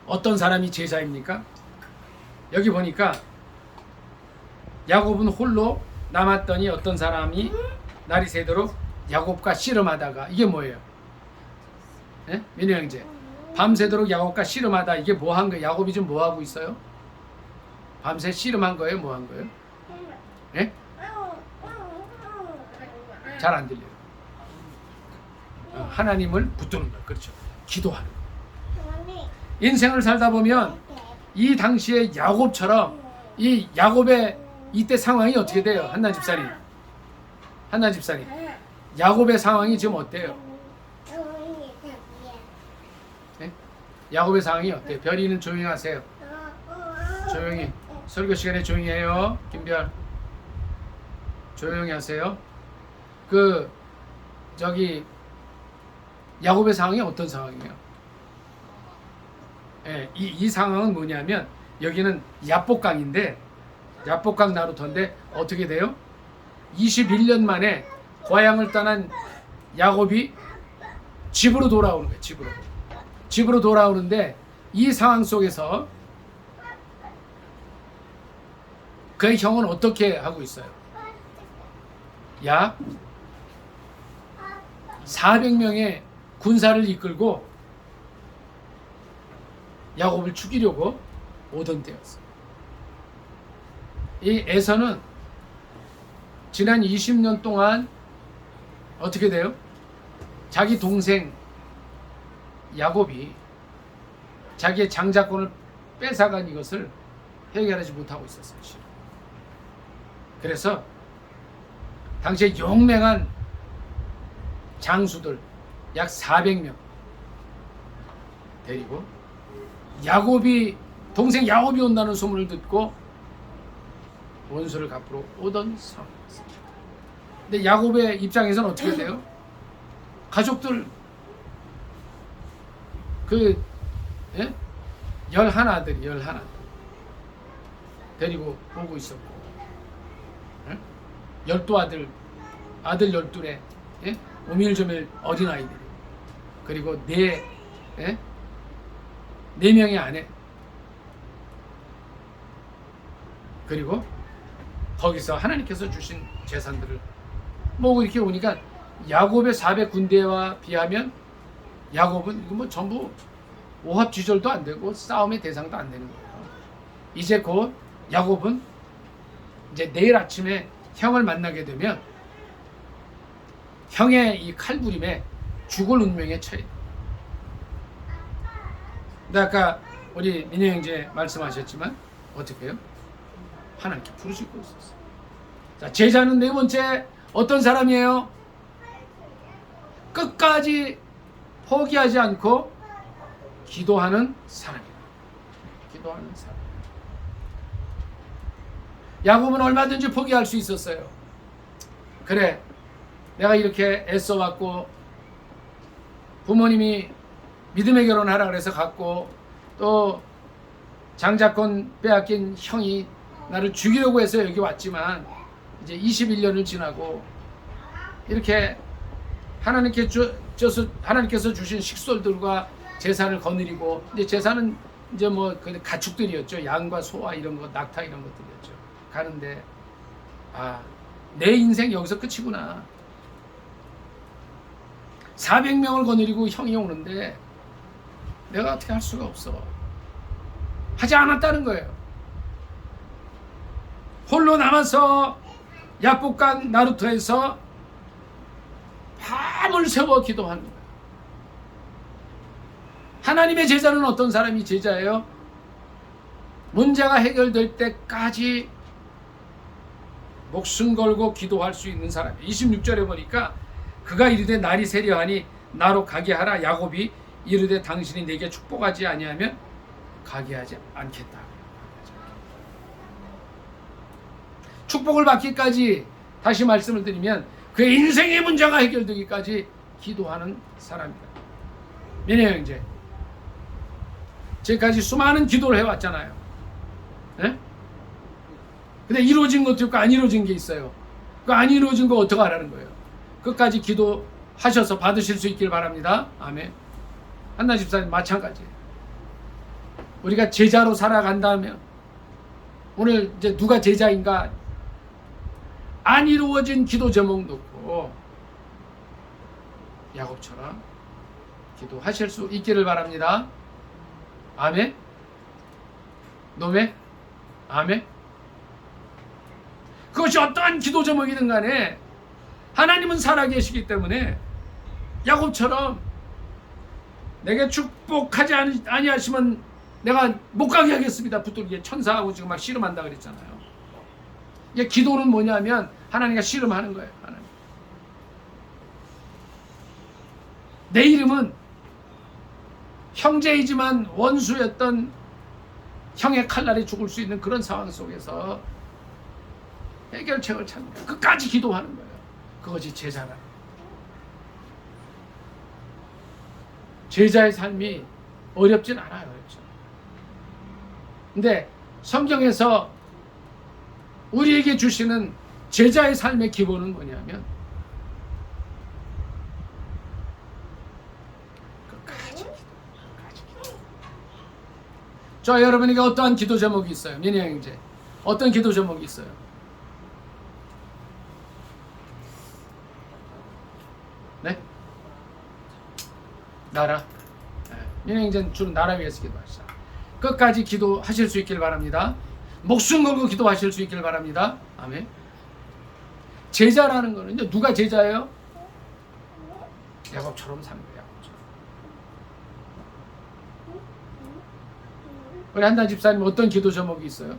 어떤 사람이 제자입니까? 여기 보니까 야곱은 홀로 남았더니 어떤 사람이 날이 새도록 야곱과 씨름하다가, 이게 뭐예요? 예? 민우 형제, 밤새도록 야곱과 씨름하다, 이게 뭐 한 거예요? 야곱이 지금 뭐 하고 있어요? 밤새 씨름한 거예요? 뭐 한 거예요? 예? 잘 안 들려요. 하나님을 붙드는 거예요. 그렇죠. 기도하는 거예요. 인생을 살다 보면 이 당시에 야곱처럼, 이 야곱의 이때 상황이 어떻게 돼요? 한나 집사님, 야곱의 상황이 지금 어때요? 네? 야곱의 상황이 어때요? 별이는 조용히 하세요. 조용히. 설교 시간에 조용히 해요. 김별, 조용히 하세요. 야곱의 상황이 어떤 상황이에요? 예, 이 상황은 뭐냐면, 여기는 야복강인데, 야복강 나루터인데 어떻게 돼요? 21년 만에 고향을 떠난 야곱이 집으로 돌아오는 거예요. 집으로 돌아오는데, 이 상황 속에서 그의 형은 어떻게 하고 있어요? 약 400명의 군사를 이끌고 야곱을 죽이려고 오던 때였어요. 이 에서는 지난 20년 동안 어떻게 돼요? 자기 동생 야곱이 자기의 장자권을 뺏어간 이것을 해결하지 못하고 있었어요. 그래서 당시에 용맹한 장수들 약 400명 데리고 동생 야곱이 온다는 소문을 듣고 원수를 갚으러 오던 상황이었습니다. 근데 야곱의 입장에서는 어떻게 돼요? 가족들 그 11아들이 데리고 오고 있었고 12아들 12에 오밀조밀 어린아이들이 그리고 4명의 아내 그리고 거기서 하나님께서 주신 재산들을 모으고 이렇게 오니까 야곱의 400군대와 비하면 야곱은 이거 뭐 전부 오합지졸도 안 되고 싸움의 대상도 안 되는 거예요. 이제 곧 야곱은 이제 내일 아침에 형을 만나게 되면 형의 이 칼부림에 죽을 운명에 처해. 근데 아까 우리 민혜 형제 말씀하셨지만 어떻게 해요? 하나님께 부르짖고 있었어요. 자, 제자는 네 번째 어떤 사람이에요? 끝까지 포기하지 않고 기도하는 사람이에요. 기도하는 사람. 야곱은 얼마든지 포기할 수 있었어요. 그래, 내가 이렇게 애써왔고 부모님이 믿음의 결혼하라 그래서 갔고 또 장자권 빼앗긴 형이 나를 죽이려고 해서 여기 왔지만 이제 21년을 지나고 이렇게 하나님께서 주신 식솔들과 재산을 거느리고 이제 재산은 이제 뭐 가축들이었죠. 양과 소와 이런 것, 낙타 이런 것들이었죠. 가는데 내 인생 여기서 끝이구나. 400명을 거느리고 형이 오는데 내가 어떻게 할 수가 없어. 하지 않았다는 거예요. 홀로 남아서 야복강 나루터에서 밤을 새워 기도하는 거예요. 하나님의 제자는 어떤 사람이 제자예요? 문제가 해결될 때까지 목숨 걸고 기도할 수 있는 사람이에요. 26절에 보니까 그가 이르되 날이 세려하니 나로 가게 하라. 야곱이 이르되 당신이 내게 축복하지 아니하면 가게 하지 않겠다. 축복을 받기까지 다시 말씀을 드리면 그의 인생의 문제가 해결되기까지 기도하는 사람입니다. 민혜 형제, 지금까지 수많은 기도를 해왔잖아요. 네? 근데 이루어진 것도 있고 안 이루어진 게 있어요. 그 안 이루어진 거 어떻게 하라는 거예요? 끝까지 기도하셔서 받으실 수 있길 바랍니다. 아멘. 한나 집사님 마찬가지예요. 우리가 제자로 살아간다면 오늘 이제 누가 제자인가? 안 이루어진 기도 제목 놓고 야곱처럼 기도하실 수 있기를 바랍니다. 아멘. 노매? 아멘. 그것이 어떠한 기도 제목이든 간에 하나님은 살아계시기 때문에 야곱처럼 내게 축복하지 아니하시면 내가 못 가게 하겠습니다. 붙들기에 천사하고 지금 막 씨름한다 그랬잖아요. 이게 기도는 뭐냐면 하나님과 씨름하는 거예요. 하나님. 내 이름은 형제이지만 원수였던 형의 칼날에 죽을 수 있는 그런 상황 속에서 해결책을 찾는 거예요. 끝까지 기도하는 거예요. 그것이 제자라. 제자의 삶이 어렵진 않아요. 그렇죠? 근데 성경에서 우리에게 주시는 제자의 삶의 기본은 뭐냐면 끝까지 기도. 저 여러분에게 어떠한 기도 제목이 있어요? 민희 형제, 어떤 기도 제목이 있어요? 네? 나라. 민희 형제는 주로 나라 위해서 기도하시죠. 끝까지 기도하실 수 있길 바랍니다. 목숨 걸고 기도하실 수 있길 바랍니다. 아멘. 제자라는 거는 누가 제자예요? 야곱처럼 사는 거야. 야곱처럼. 우리 한나 집사님 어떤 기도 제목이 있어요?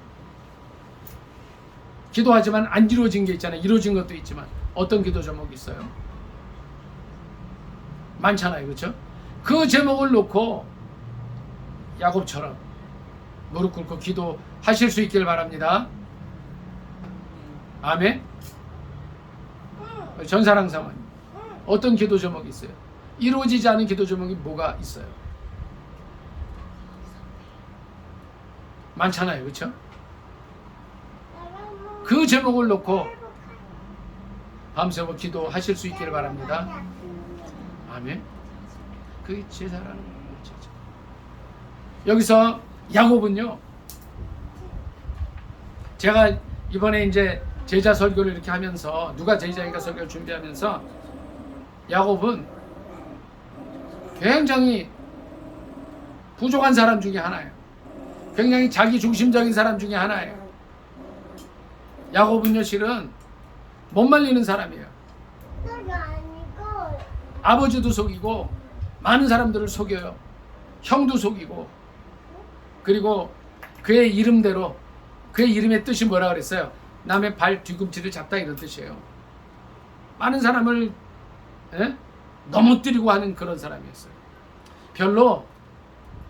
기도하지만 안 이루어진 게 있잖아요. 이루어진 것도 있지만 어떤 기도 제목이 있어요? 많잖아요. 그렇죠? 그 제목을 놓고 야곱처럼 무릎 꿇고 기도하실 수 있길 바랍니다. 아멘. 전사랑 사모님 어떤 기도 제목이 있어요? 이루어지지 않은 기도 제목이 뭐가 있어요? 많잖아요. 그렇죠? 그 제목을 놓고 밤새워 기도하실 수 있기를 바랍니다. 아멘. 그게 제사라는 거예요. 제사. 여기서 야곱은요, 제가 이번에 이제 제자 설교를 이렇게 하면서 누가 제자인가 설교를 준비하면서 야곱은 굉장히 부족한 사람 중에 하나예요. 굉장히 자기 중심적인 사람 중에 하나예요. 야곱은요 실은 못 말리는 사람이에요. 아버지도 속이고 많은 사람들을 속여요. 형도 속이고 그리고 그의 이름대로 그의 이름의 뜻이 뭐라 그랬어요? 남의 발 뒤꿈치를 잡다 이런 뜻이에요. 많은 사람을 넘어뜨리고 하는 그런 사람이었어요. 별로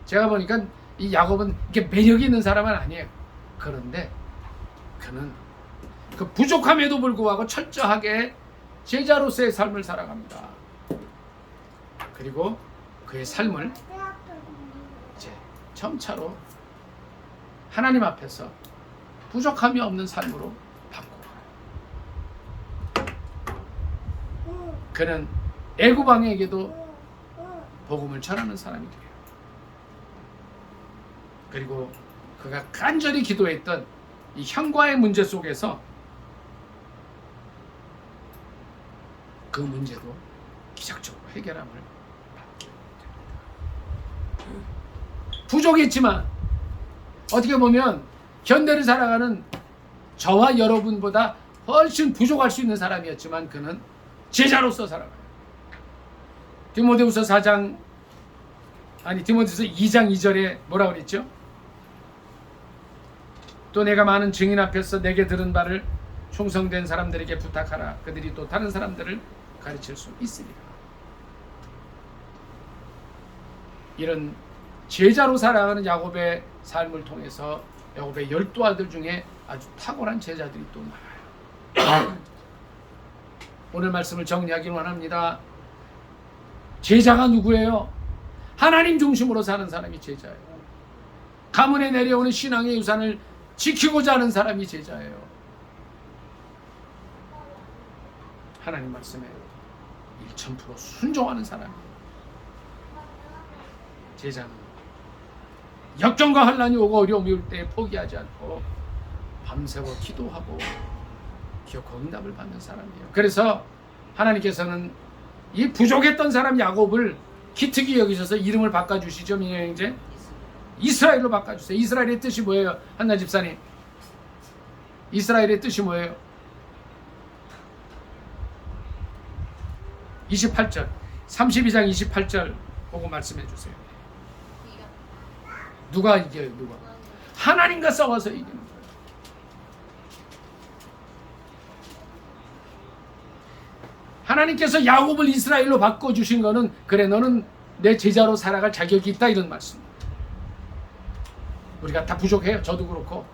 제가 보니까 이 야곱은 이렇게 매력이 있는 사람은 아니에요. 그런데 그는 그 부족함에도 불구하고 철저하게 제자로서의 삶을 살아갑니다. 그리고 그의 삶을 이제 점차로 하나님 앞에서 부족함이 없는 삶으로 바꾸고 그는 애굽 왕에게도 복음을 전하는 사람이 돼요. 그리고 그가 간절히 기도했던 이 형과의 문제 속에서 그 문제도 기적적으로 해결함을 받게 됩니다. 부족했지만 어떻게 보면 현대를 살아가는 저와 여러분보다 훨씬 부족할 수 있는 사람이었지만 그는 제자로서 살아가요. 디모데후서 2장 2절에 뭐라 그랬죠? 또 내가 많은 증인 앞에서 내게 들은 바를 충성된 사람들에게 부탁하라. 그들이 또 다른 사람들을 가르칠 수 있으리라. 이런 제자로 살아가는 야곱의 삶을 통해서 야곱의 12아들 중에 아주 탁월한 제자들이 또 나와요. 오늘 말씀을 정리하기를 원합니다. 제자가 누구예요? 하나님 중심으로 사는 사람이 제자예요. 가문에 내려오는 신앙의 유산을 지키고자 하는 사람이 제자예요. 하나님 말씀에 1000% 순종하는 사람이에요. 제자는 역경과 환난이 오고 어려움이 올 때 포기하지 않고 밤새워 기도하고 기어코 응답을 받는 사람이에요. 그래서 하나님께서는 이 부족했던 사람 야곱을 기특히 여기셔서 이름을 바꿔주시죠. 민영형제 이스라엘로 바꿔주세요. 이스라엘의 뜻이 뭐예요? 한나 집사님 이스라엘의 뜻이 뭐예요? 28절 32장 28절 보고 말씀해 주세요. 누가 이겨요? 누가? 하나님과 싸워서 이기는 거예요. 하나님께서 야곱을 이스라엘로 바꿔주신 거는 그래 너는 내 제자로 살아갈 자격이 있다 이런 말씀입니다. 우리가 다 부족해요. 저도 그렇고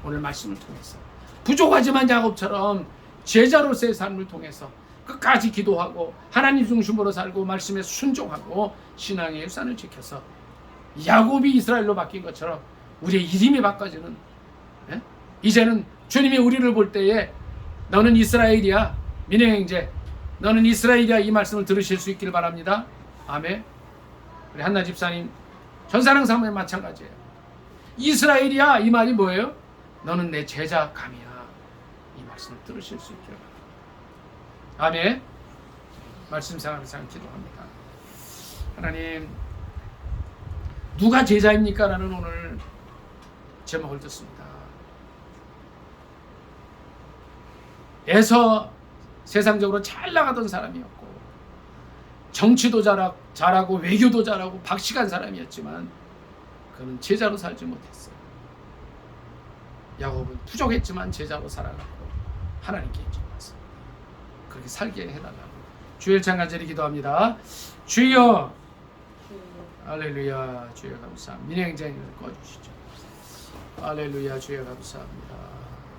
오늘 말씀을 통해서 부족하지만 야곱처럼 제자로서의 삶을 통해서 끝까지 기도하고 하나님 중심으로 살고 말씀에 순종하고 신앙의 유산을 지켜서 야곱이 이스라엘로 바뀐 것처럼 우리의 이름이 바꿔지는 이제는 주님이 우리를 볼 때에 너는 이스라엘이야. 민혜형제 너는 이스라엘이야. 이 말씀을 들으실 수 있기를 바랍니다. 아멘. 우리 한나 집사님 전사랑 사모님 마찬가지예요. 이스라엘이야. 이 말이 뭐예요? 너는 내 제자 감이야. 이 말씀을 들으실 수 있기를 바랍니다. 아멘. 말씀 생활상 기도합니다. 하나님 누가 제자입니까? 라는 오늘 제목을 듣습니다. 에서 세상적으로 잘 나가던 사람이었고 정치도 잘하고 외교도 잘하고 박식한 사람이었지만 그는 제자로 살지 못했어요. 야곱은 부족했지만 제자로 살아가고 하나님께 인정받습니다. 그렇게 살게 해달라고 주일 찬간절히 기도합니다. 주여, 할렐루야. 주여 감사합니다. 민행장을 꺼주시죠. 할렐루야. 주여 감사합니다.